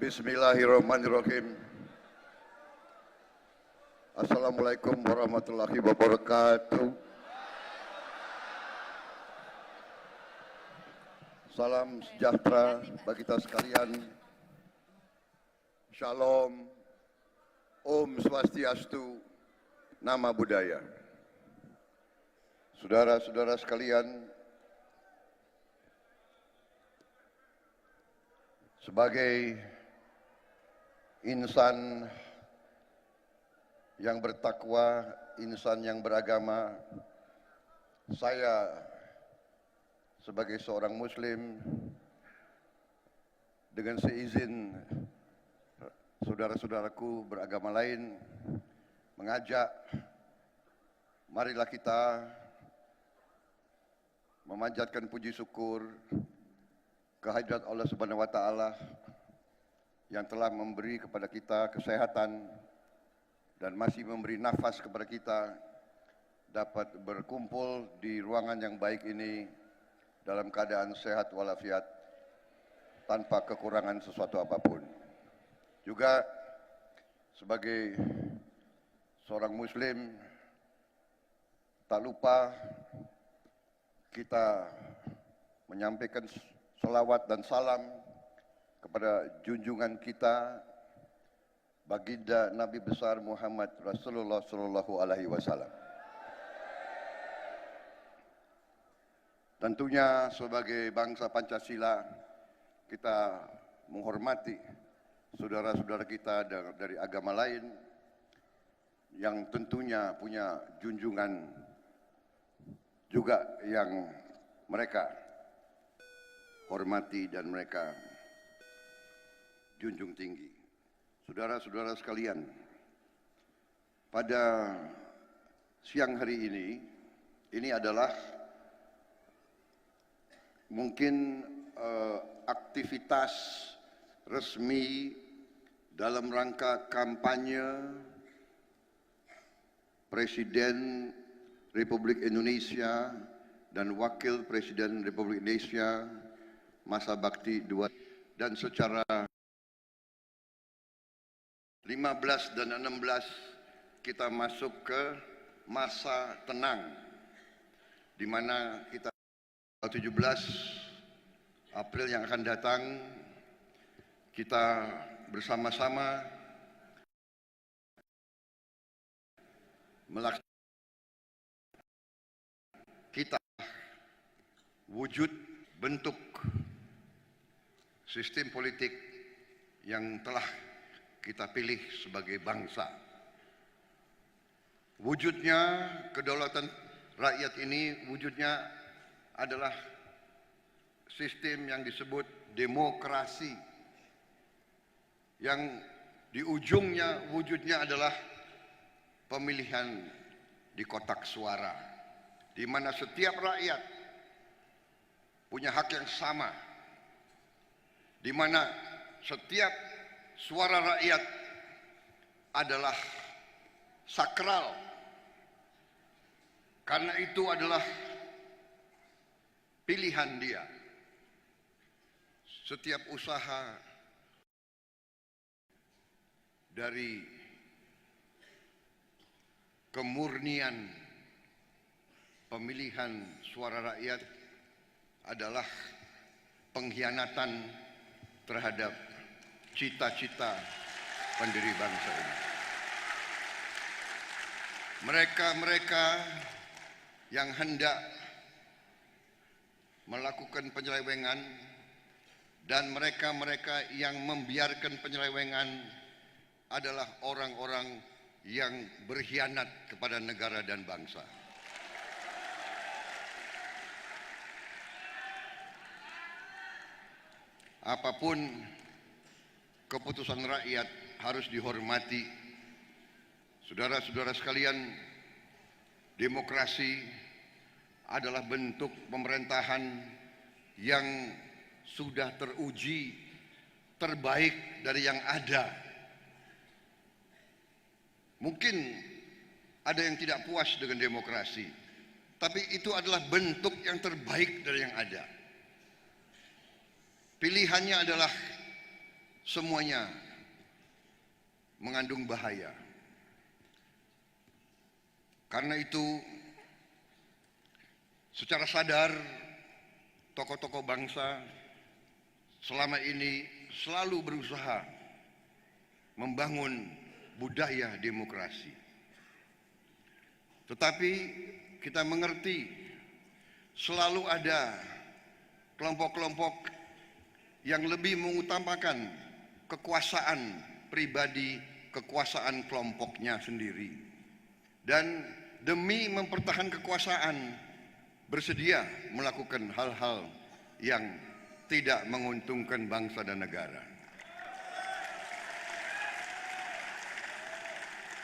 Bismillahirrahmanirrahim. Assalamualaikum warahmatullahi wabarakatuh. Salam sejahtera bagi kita sekalian. Shalom, Om Swastiastu, Nama Budaya. Saudara-saudara sekalian, sebagai insan yang bertakwa, insan yang beragama, saya sebagai seorang muslim dengan seizin saudara-saudaraku beragama lain mengajak, marilah kita memanjatkan puji syukur kehadirat Allah Subhanahu wa taala yang telah memberi kepada kita kesehatan dan masih memberi nafas kepada kita dapat berkumpul di ruangan yang baik ini dalam keadaan sehat walafiat tanpa kekurangan sesuatu apapun. Juga sebagai seorang muslim tak lupa kita menyampaikan selawat dan salam kepada junjungan kita baginda Nabi besar Muhammad Rasulullah Sallallahu Alaihi Wasallam. Tentunya sebagai bangsa Pancasila kita menghormati saudara-saudara kita dari agama lain yang tentunya punya junjungan juga yang mereka hormati dan mereka junjung tinggi. Saudara-saudara sekalian, pada siang hari ini adalah mungkin aktivitas resmi dalam rangka kampanye Presiden Republik Indonesia dan Wakil Presiden Republik Indonesia masa bakti 2, dan secara 15 dan 16 kita masuk ke masa tenang di mana kita 17 April yang akan datang kita bersama-sama melaksanakan kita wujud bentuk sistem politik yang telah kita pilih sebagai bangsa. Wujudnya kedaulatan rakyat ini, wujudnya adalah sistem yang disebut demokrasi, yang di ujungnya wujudnya adalah pemilihan di kotak suara, di mana setiap rakyat punya hak yang sama, di mana setiap suara rakyat adalah sakral, karena itu adalah pilihan dia. Setiap usaha dari kemurnian pemilihan suara rakyat adalah pengkhianatan terhadap cita-cita pendiri bangsa ini. Mereka-mereka yang hendak melakukan penyelewengan dan mereka-mereka yang membiarkan penyelewengan adalah orang-orang yang berkhianat kepada negara dan bangsa. Apapun keputusan rakyat harus dihormati. Saudara-saudara sekalian, demokrasi adalah bentuk pemerintahan yang sudah teruji, terbaik dari yang ada. Mungkin ada yang tidak puas dengan demokrasi, tapi itu adalah bentuk yang terbaik dari yang ada. Pilihannya adalah semuanya mengandung bahaya. Karena itu, secara sadar, tokoh-tokoh bangsa selama ini selalu berusaha membangun budaya demokrasi. Tetapi kita mengerti selalu ada kelompok-kelompok yang lebih mengutamakan kekuasaan pribadi, kekuasaan kelompoknya sendiri. Dan demi mempertahankan kekuasaan, bersedia melakukan hal-hal yang tidak menguntungkan bangsa dan negara.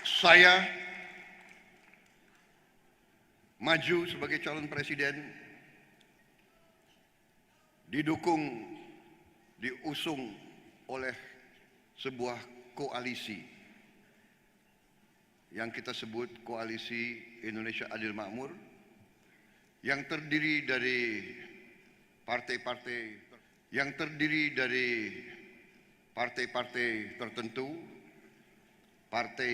Saya maju sebagai calon presiden, diusung oleh sebuah koalisi yang kita sebut Koalisi Indonesia Adil Makmur, yang terdiri dari partai-partai tertentu, Partai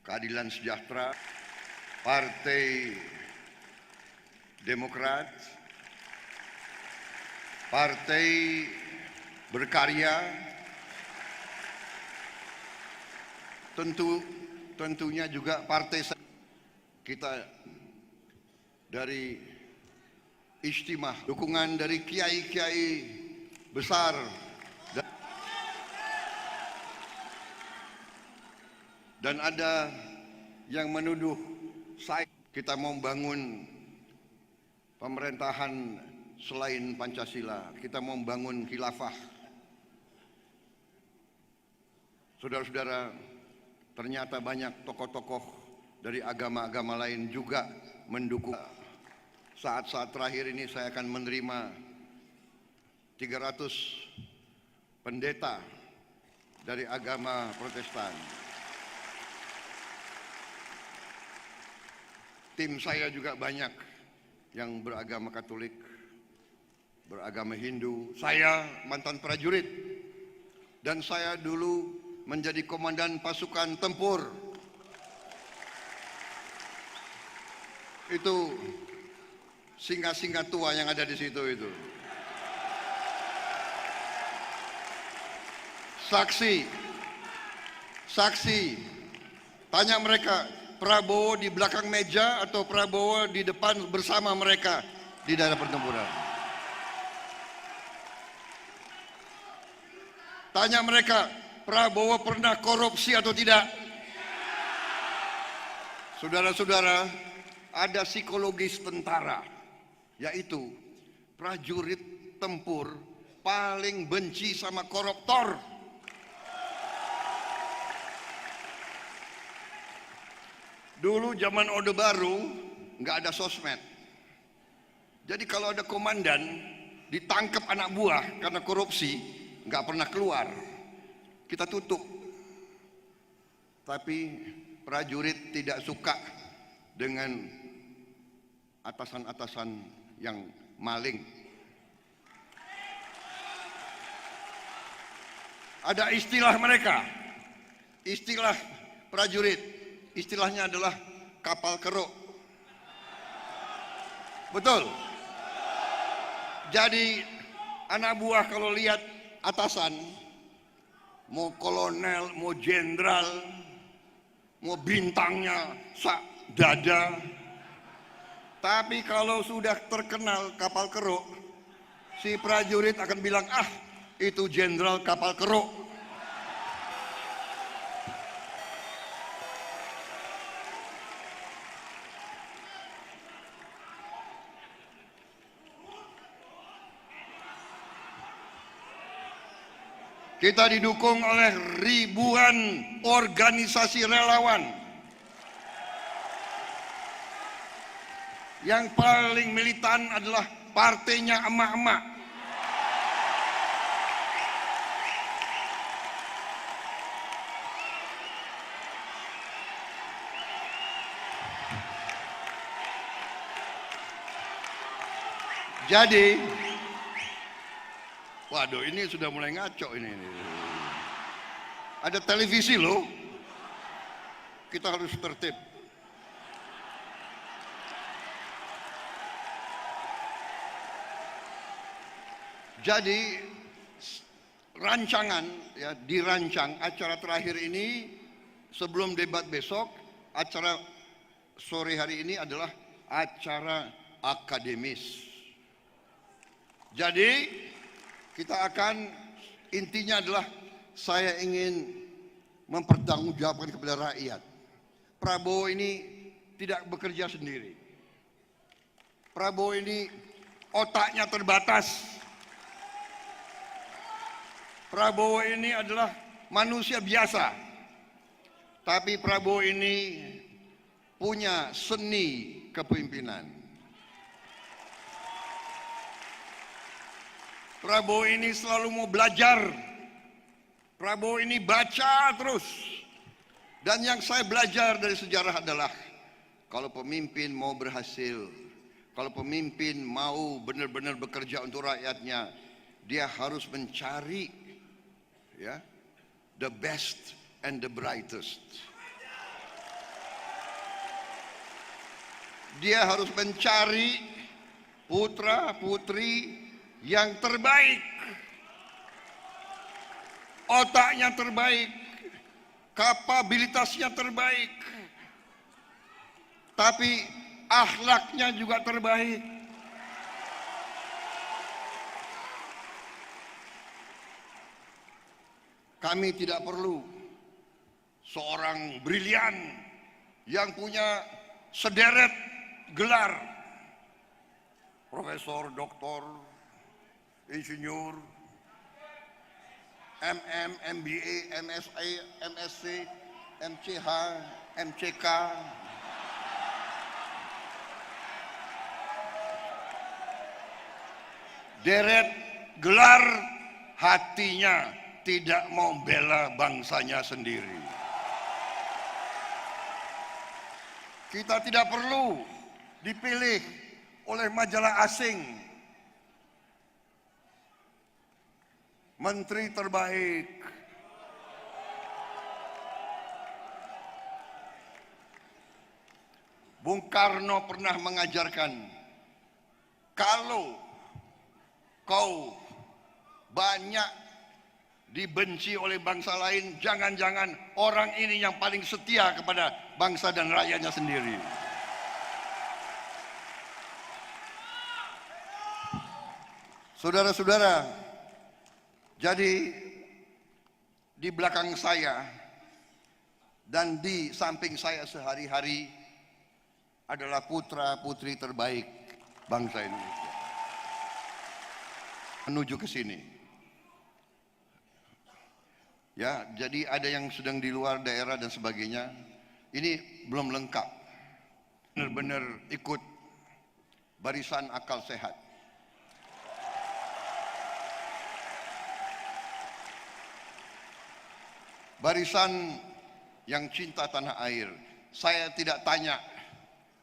Keadilan Sejahtera, Partai Demokrat, Partai Berkarya, tentunya juga partai kita dari Ijtimah, dukungan dari kiai-kiai besar dan ada yang menuduh kita mau membangun pemerintahan selain Pancasila, kita mau membangun khilafah. Saudara-saudara, ternyata banyak tokoh-tokoh dari agama-agama lain juga mendukung. Saat-saat terakhir ini saya akan menerima 300 pendeta dari agama Protestan. Tim saya juga banyak yang beragama Katolik, beragama Hindu. Saya mantan prajurit dan saya dulu menjadi komandan pasukan tempur. Itu singa-singa tua yang ada di situ itu. Saksi, tanya mereka, Prabowo di belakang meja atau Prabowo di depan bersama mereka di daerah pertempuran. Tanya mereka, Prabowo pernah korupsi atau tidak? Saudara-saudara, ada psikologis tentara, yaitu prajurit tempur paling benci sama koruptor. Dulu zaman Orde Baru nggak ada sosmed. Jadi kalau ada komandan ditangkap anak buah karena korupsi, nggak pernah keluar. Kita tutup. Tapi prajurit tidak suka dengan atasan-atasan yang maling. Ada istilah mereka, istilah prajurit. Istilahnya adalah kapal keruk. Betul. Jadi anak buah kalau lihat atasan, mau kolonel, mau jenderal, mau bintangnya sak dada, tapi kalau sudah terkenal kapal keruk, si prajurit akan bilang, ah itu jenderal kapal keruk. Kita didukung oleh ribuan organisasi relawan. Yang paling militan adalah partainya emak-emak. Jadi Waduh, ini sudah mulai ngaco ini. Ada televisi loh. Kita harus tertib. Jadi rancangan ya, dirancang acara terakhir ini sebelum debat besok. Acara sore hari ini adalah acara akademis. Jadi kita akan, intinya adalah saya ingin mempertanggungjawabkan kepada rakyat. Prabowo ini tidak bekerja sendiri. Prabowo ini otaknya terbatas. Prabowo ini adalah manusia biasa. Tapi Prabowo ini punya seni kepemimpinan. Prabowo ini selalu mau belajar. Prabowo ini baca terus. Dan yang saya belajar dari sejarah adalah kalau pemimpin mau berhasil, kalau pemimpin mau benar-benar bekerja untuk rakyatnya, dia harus mencari ya, the best and the brightest. Dia harus mencari putra-putri yang terbaik, otaknya terbaik, kapabilitasnya terbaik, tapi akhlaknya juga terbaik. Kami tidak perlu seorang brilian yang punya sederet gelar, profesor, doktor, insinyur, MM, MBA, MSA, MSc, MCH, MCK. Deret gelar, hatinya tidak mau bela bangsanya sendiri. Kita tidak perlu dipilih oleh majalah asing. Menteri terbaik. Bung Karno pernah mengajarkan, kalau kau banyak dibenci oleh bangsa lain, jangan-jangan orang ini yang paling setia kepada bangsa dan rakyatnya sendiri. Saudara-saudara, jadi di belakang saya dan di samping saya sehari-hari adalah putra-putri terbaik bangsa Indonesia. Menuju ke sini. Ya, jadi ada yang sedang di luar daerah dan sebagainya. Ini belum lengkap. Benar-benar ikut barisan akal sehat. Barisan yang cinta tanah air. Saya tidak tanya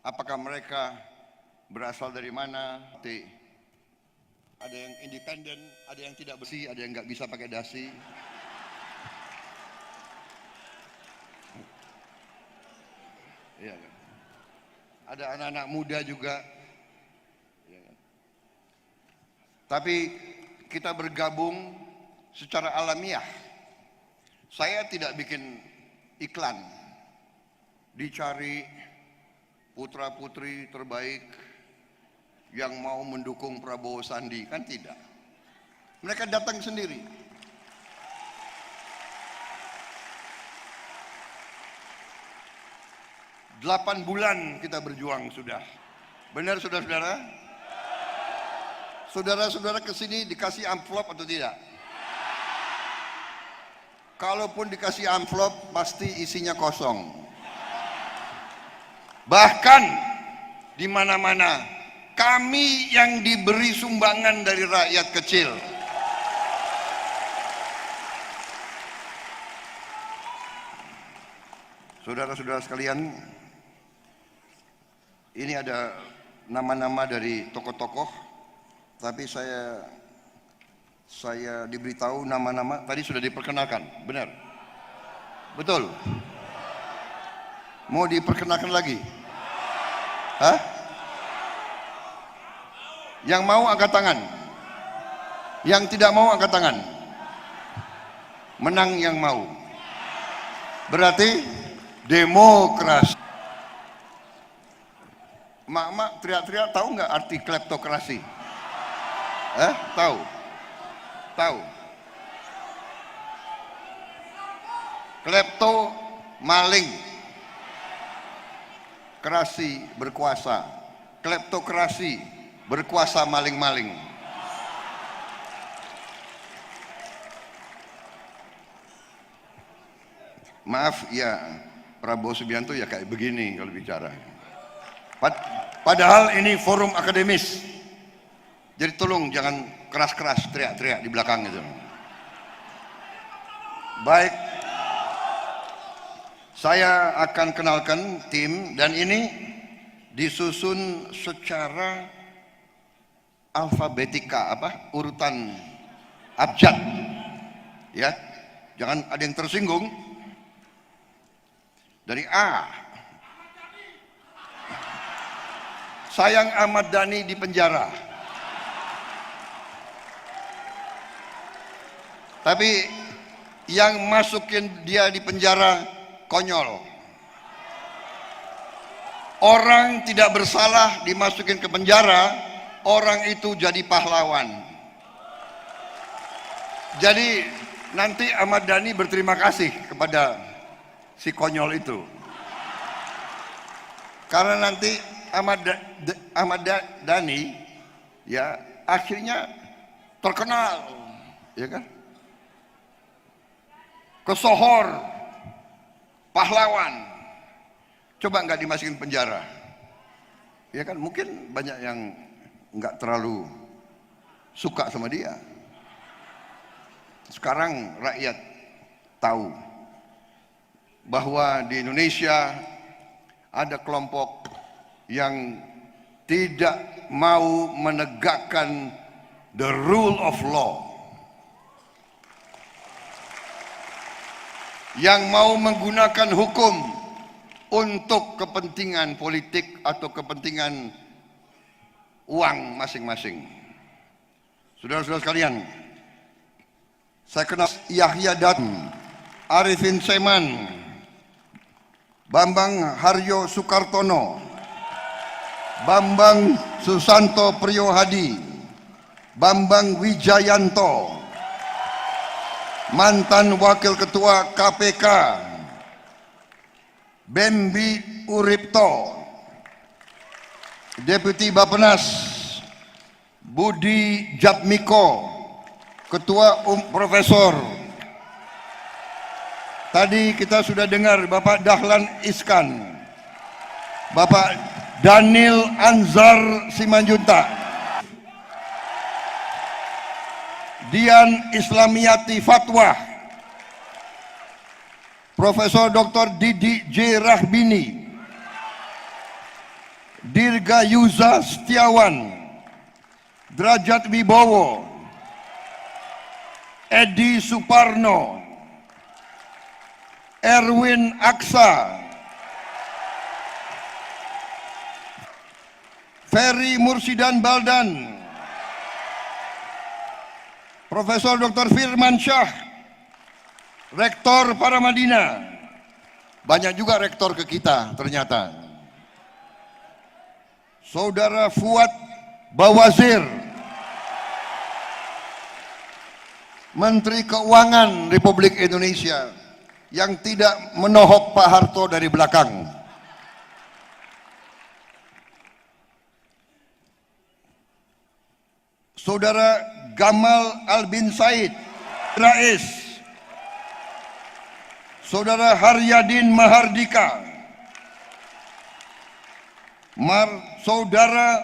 apakah mereka berasal dari mana. Ada yang independen, ada yang tidak bersih, ada yang nggak bisa pakai dasi. Ya, ada anak-anak muda juga. Ya. Tapi kita bergabung secara alamiah. Saya tidak bikin iklan. Dicari putra-putri terbaik yang mau mendukung Prabowo Sandi, kan tidak. Mereka datang sendiri. 8 bulan kita berjuang sudah. Benar saudara-saudara? Saudara-saudara kesini dikasih amplop atau tidak? Kalaupun dikasih amplop pasti isinya kosong. Bahkan di mana-mana kami yang diberi sumbangan dari rakyat kecil. Saudara-saudara sekalian, ini ada nama-nama dari tokoh-tokoh, tapi saya Saya diberitahu nama-nama tadi sudah diperkenalkan, benar? Betul? Mau diperkenalkan lagi? Hah? Yang mau angkat tangan. Yang tidak mau angkat tangan. Menang yang mau. Berarti demokrasi. Mak-mak teriak-teriak, tahu nggak arti kleptokrasi? Tahu? Tahu? Klepto maling, kerasi berkuasa, kleptokrasi berkuasa maling-maling. Maaf ya, Prabowo Subianto ya kayak begini kalau bicara. Padahal ini forum akademis, jadi tolong jangan keras-keras teriak-teriak di belakang itu. Baik, saya akan kenalkan tim, dan ini disusun secara alfabetika, urutan abjad, ya, jangan ada yang tersinggung. Dari A, sayang Ahmad Dhani di penjara, tapi yang masukin dia di penjara konyol. Orang tidak bersalah dimasukin ke penjara, orang itu jadi pahlawan. Jadi nanti Ahmad Dhani berterima kasih kepada si konyol itu, karena nanti Ahmad Dhani ya akhirnya terkenal, ya kan, kesohor, pahlawan. Coba nggak dimasukin penjara, ya kan, mungkin banyak yang nggak terlalu suka sama dia. Sekarang rakyat tahu bahwa di Indonesia ada kelompok yang tidak mau menegakkan the rule of law, yang mau menggunakan hukum untuk kepentingan politik atau kepentingan uang masing-masing. Saudara-saudara sekalian, saya kenal Yahya Datun, Arifin Seman, Bambang Haryo Sukartono, Bambang Susanto Priyohadi, Bambang Wijayanto, mantan Wakil Ketua KPK, Bembi Uripto, Deputi Bappenas, Budi Jatmiko, Ketua Profesor. Tadi kita sudah dengar Bapak Dahlan Iskan, Bapak Daniel Anzar Simanjuntak, Dian Islamiyati Fatwa, Profesor Dr. Didi J. Rahbini, Dirga Yuza Setiawan, Derajat Wibowo, Edi Suparno, Erwin Aksa, Ferry Mursidan Baldan, Profesor Dr. Firman Syah, Rektor Paramadina. Banyak juga rektor ke kita ternyata. Saudara Fuad Bawazir, Menteri Keuangan Republik Indonesia, yang tidak menohok Pak Harto dari belakang. Saudara Gamal Albin Said, Rais. Saudara Haryadin Mahardika, Saudara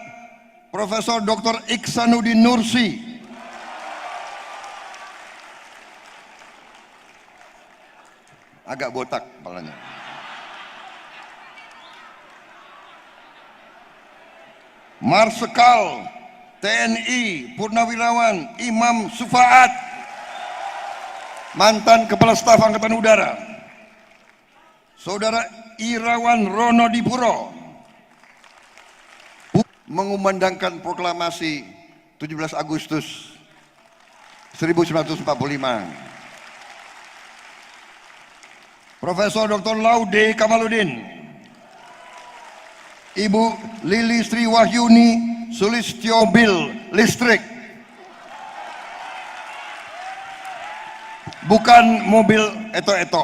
Profesor Dr. Iksanuddin Nursi, agak botak kepalanya. Marsikal TNI Purnawirawan Imam Sufaat, mantan Kepala Staf Angkatan Udara. Saudara Irawan Ronodipuro mengumandangkan proklamasi 17 Agustus 1945. Profesor Dr. Laude Kamaludin, Ibu Lili Sri Wahyuni Sulistyobil listrik, bukan mobil eto-eto.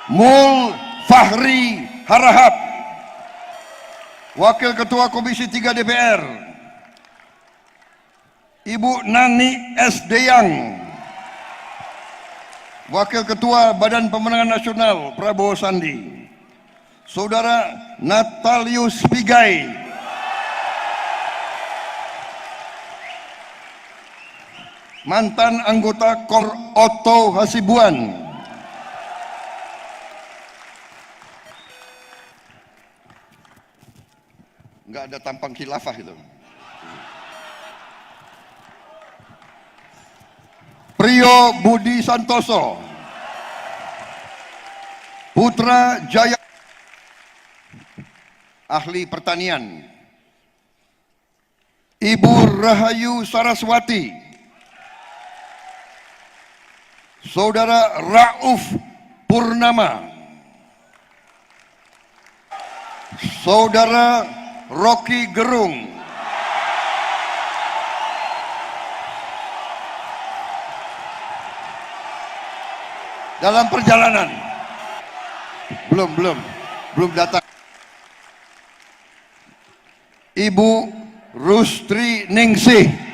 Mul Fahri Harahap, Wakil Ketua Komisi 3 DPR. Ibu Nani S. Deyang, Wakil Ketua Badan Pemenangan Nasional Prabowo Sandi. Saudara Natalius Pigai, mantan anggota Kor Oto Hasibuan. Nggak ada tampang khilafah itu. Priyo Budi Santoso, Putra Jaya, ahli pertanian. Ibu Rahayu Saraswati, Saudara Rauf Purnama, Saudara Rocky Gerung, dalam perjalanan belum datang. Ibu Rustri Ningsih,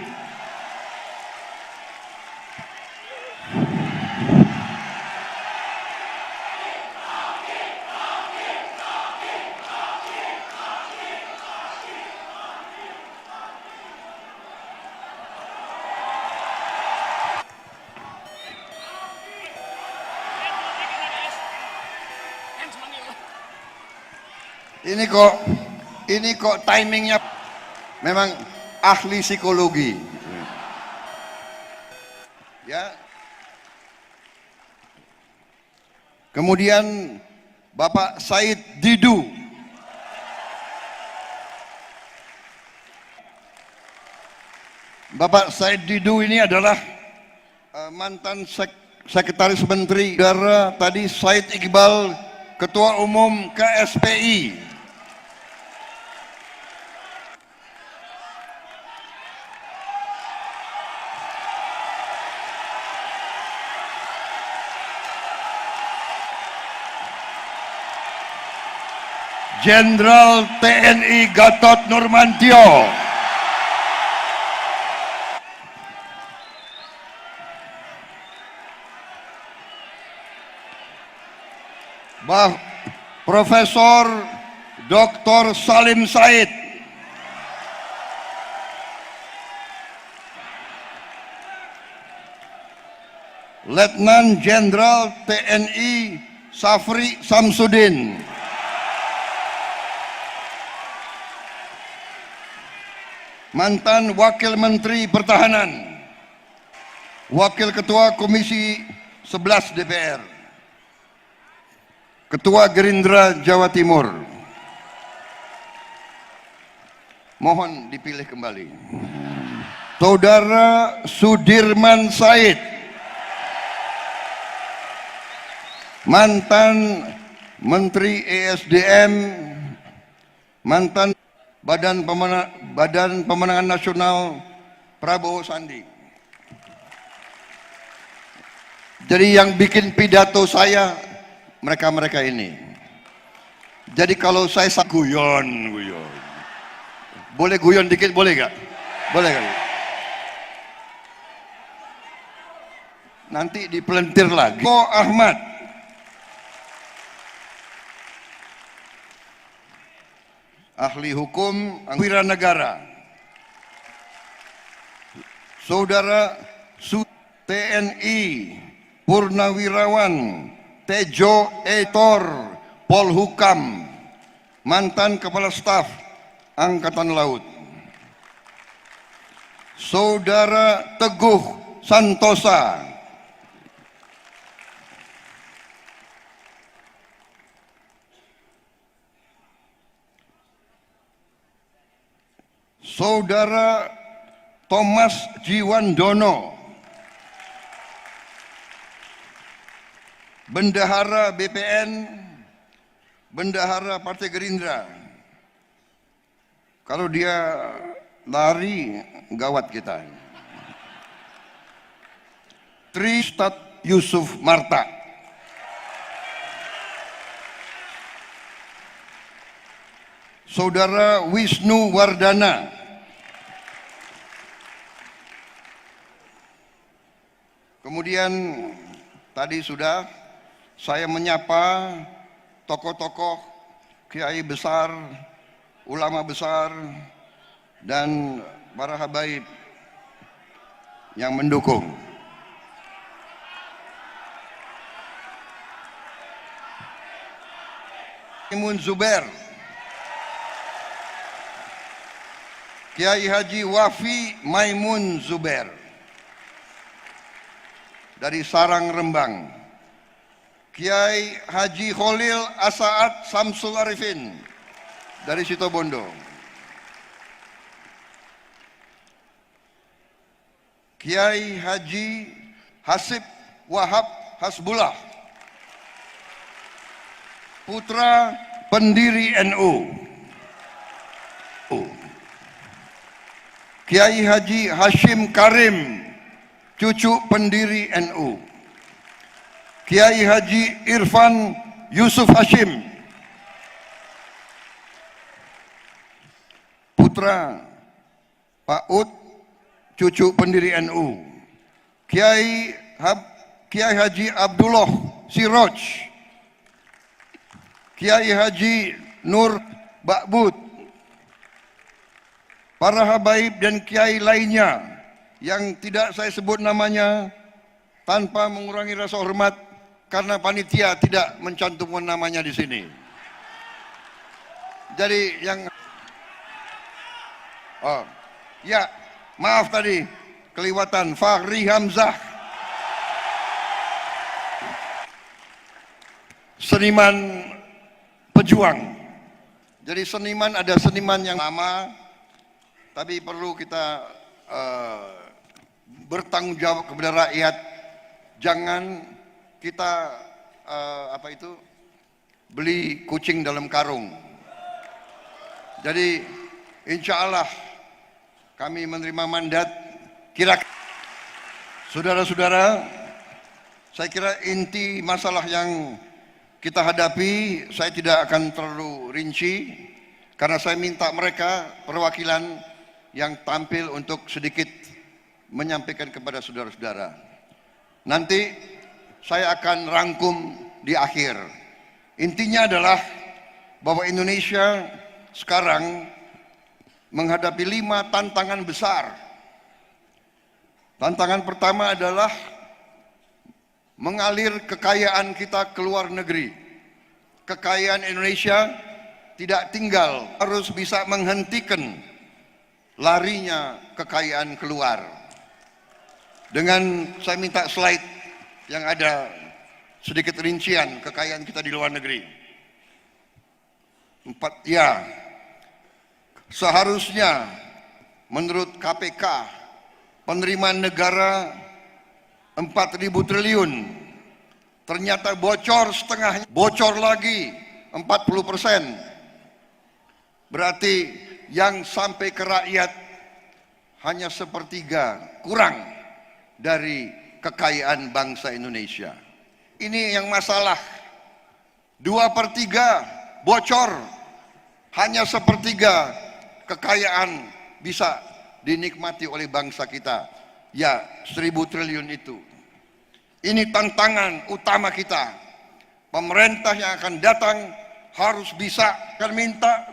ini kok timingnya memang ahli psikologi ya. Kemudian Bapak Said Didu, Bapak Said Didu ini adalah mantan sekretaris menteri negara. Tadi Said Iqbal, Ketua Umum KSPI. Jenderal TNI Gatot Nurmantio, Profesor Dr. Salim Said, Letnan Jenderal TNI Safri Samsudin, mantan Wakil Menteri Pertahanan, Wakil Ketua Komisi 11 DPR, Ketua Gerindra Jawa Timur. Mohon dipilih kembali. Saudara Sudirman Said, mantan Menteri ESDM, mantan Badan Pemenangan Nasional Prabowo Sandi. Jadi yang bikin pidato saya mereka-mereka ini. Jadi kalau saya guyon. Boleh guyon dikit, boleh gak? Boleh gak? Nanti dipelentir lagi. Ko Ahmad, ahli hukum Wiranegara. Saudara TNI Purnawirawan Tejo Etor Polhukam, mantan Kepala Staf Angkatan Laut, Saudara Teguh Santosa, Saudara Thomas Jiwandono, Bendahara BPN, Bendahara Partai Gerindra. Kalau dia lari, gawat kita. Tristat Yusuf Marta, Saudara Wisnu Wardana, kemudian tadi sudah saya menyapa tokoh-tokoh, kiai besar, ulama besar, dan para habaib yang mendukung. Maimun Zubair, Kiai Haji Wafi Maimun Zubair dari Sarang Rembang, Kiai Haji Kholil Asaat Samsul Arifin dari Situbondo, Kiai Haji Hasib Wahab Hasbullah, putra pendiri NU, Kiai Haji Hashim Karim, cucu pendiri NU, Kiai Haji Irfan Yusuf Hashim, putra Pak Ud, cucu pendiri NU, Kiai Haji Abdullah Siroj, Kiai Haji Nur Bakbud, para habaib dan kiai lainnya yang tidak saya sebut namanya tanpa mengurangi rasa hormat karena panitia tidak mencantumkan namanya di sini. Jadi yang ya, maaf tadi kelewatan, Fahri Hamzah, seniman pejuang. Jadi seniman, ada seniman yang lama, tapi perlu kita bertanggung jawab kepada rakyat. Jangan kita beli kucing dalam karung. Jadi insya Allah kami menerima mandat. Saudara-saudara, saya kira inti masalah yang kita hadapi, saya tidak akan terlalu rinci karena saya minta mereka perwakilan yang tampil untuk sedikit menyampaikan kepada saudara-saudara. Nanti saya akan rangkum di akhir. Intinya adalah bahwa Indonesia sekarang menghadapi 5 tantangan besar. Tantangan pertama adalah mengalir kekayaan kita ke luar negeri. Kekayaan Indonesia tidak tinggal, harus bisa menghentikan larinya kekayaan keluar. Dengan saya minta slide yang ada sedikit rincian kekayaan kita di luar negeri. 4, ya, seharusnya menurut KPK penerimaan negara 4.000 triliun, ternyata bocor setengahnya, bocor lagi 40%. Berarti yang sampai ke rakyat hanya sepertiga, kurang dari kekayaan bangsa Indonesia. Ini yang masalah. 2/3 bocor, hanya sepertiga kekayaan bisa dinikmati oleh bangsa kita. Ya, 1.000 triliun itu. Ini tantangan utama kita. Pemerintah yang akan datang harus bisa. Akan minta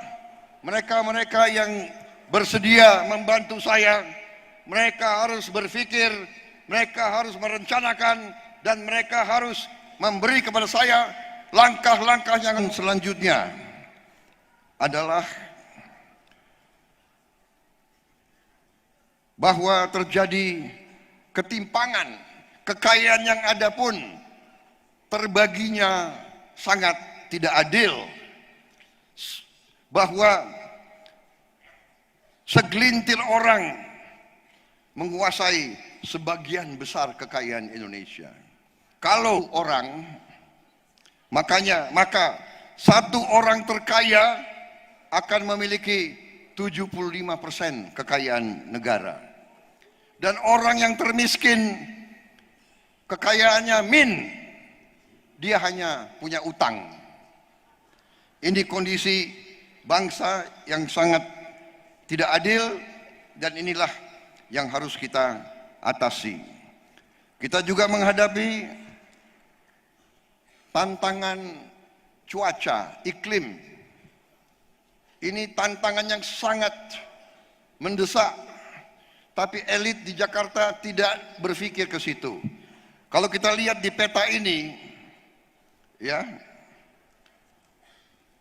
mereka-mereka yang bersedia membantu saya, mereka harus berpikir, mereka harus merencanakan, dan mereka harus memberi kepada saya langkah-langkah yang selanjutnya. adalah bahwa terjadi ketimpangan, kekayaan yang ada pun terbaginya sangat tidak adil, bahwa segelintir orang menguasai sebagian besar kekayaan Indonesia. Kalau orang, maka satu orang terkaya akan memiliki 75% kekayaan negara. Dan orang yang termiskin, kekayaannya dia hanya punya utang. Ini kondisi bangsa yang sangat tidak adil, dan inilah yang harus kita atasi. Kita juga menghadapi tantangan cuaca, iklim. Ini tantangan yang sangat mendesak. Tapi elit di Jakarta tidak berpikir ke situ. Kalau kita lihat di peta ini, ya,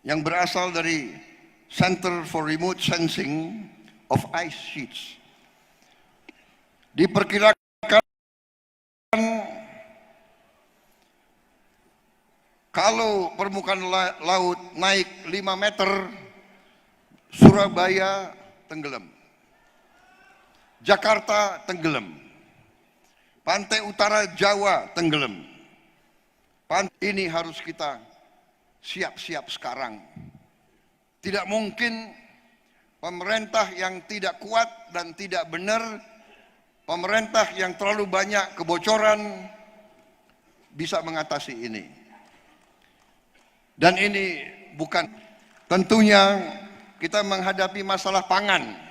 yang berasal dari Center for Remote Sensing of Ice Sheets, diperkirakan kalau permukaan laut naik 5 meter, Surabaya tenggelam. Jakarta tenggelam, pantai utara Jawa tenggelam. Ini harus kita siap-siap sekarang. Tidak mungkin pemerintah yang tidak kuat dan tidak benar, pemerintah yang terlalu banyak kebocoran bisa mengatasi ini. Dan ini bukan, tentunya kita menghadapi masalah pangan,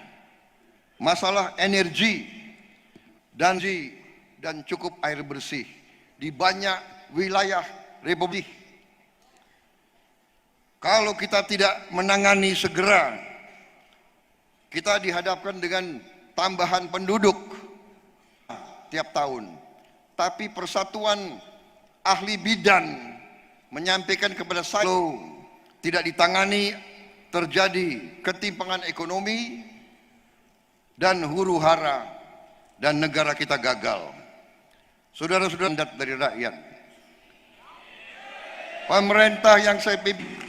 masalah energi dan cukup air bersih di banyak wilayah Republik. Kalau kita tidak menangani segera, kita dihadapkan dengan tambahan penduduk tiap tahun. Tapi Persatuan Ahli Bidan menyampaikan kepada saya, kalau tidak ditangani terjadi ketimpangan ekonomi dan huru hara, dan negara kita gagal. Saudara-saudara, mandat dari rakyat, pemerintah yang saya pimpin,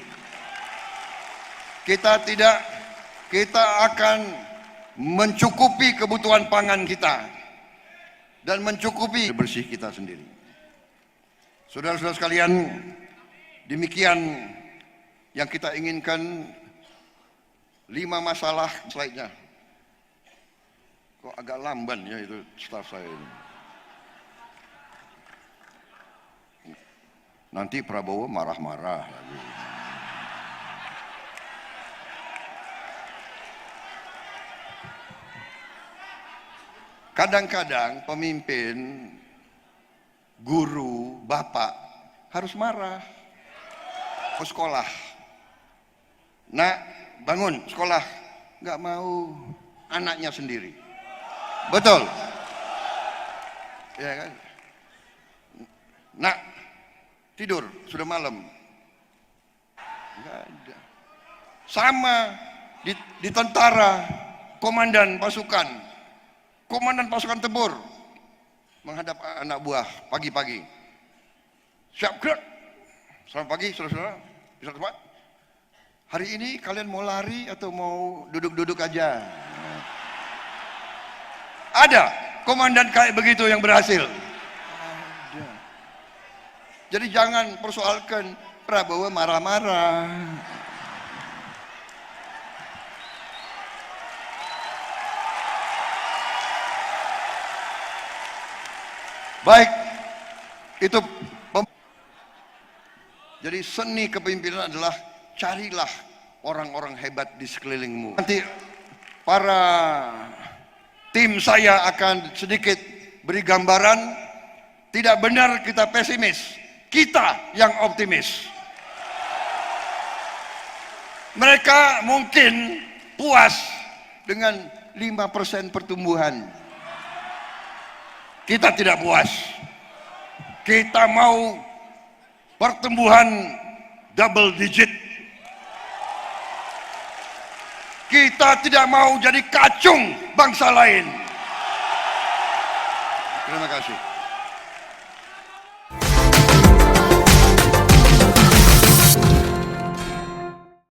kita akan mencukupi kebutuhan pangan kita dan mencukupi bersih kita sendiri. Saudara-saudara sekalian, demikian yang kita inginkan. 5 masalah slide-nya. Kok agak lamban ya itu staf saya ini. Nanti Prabowo marah-marah lagi. Kadang-kadang pemimpin, guru, bapak harus marah. Ke sekolah, nak bangun sekolah, nggak mau, anaknya sendiri. Betul, ya kan? Nak tidur, sudah malam, nggak ada. Sama di tentara, komandan pasukan tempur menghadap anak buah pagi-pagi. Siap gerak. Selamat pagi, saudara-saudara. Bisa tempat. Hari ini kalian mau lari atau mau duduk-duduk aja? Ada komandan kayak begitu yang berhasil. Ada. Jadi jangan persoalkan Prabowo marah-marah. Baik, itu jadi seni kepemimpinan adalah carilah orang-orang hebat di sekelilingmu. Nanti para tim saya akan sedikit beri gambaran. Tidak benar kita pesimis, kita yang optimis. Mereka mungkin puas dengan 5% pertumbuhan. Kita tidak puas. Kita mau pertumbuhan double digit. Kita tidak mau jadi kacung bangsa lain. Terima kasih.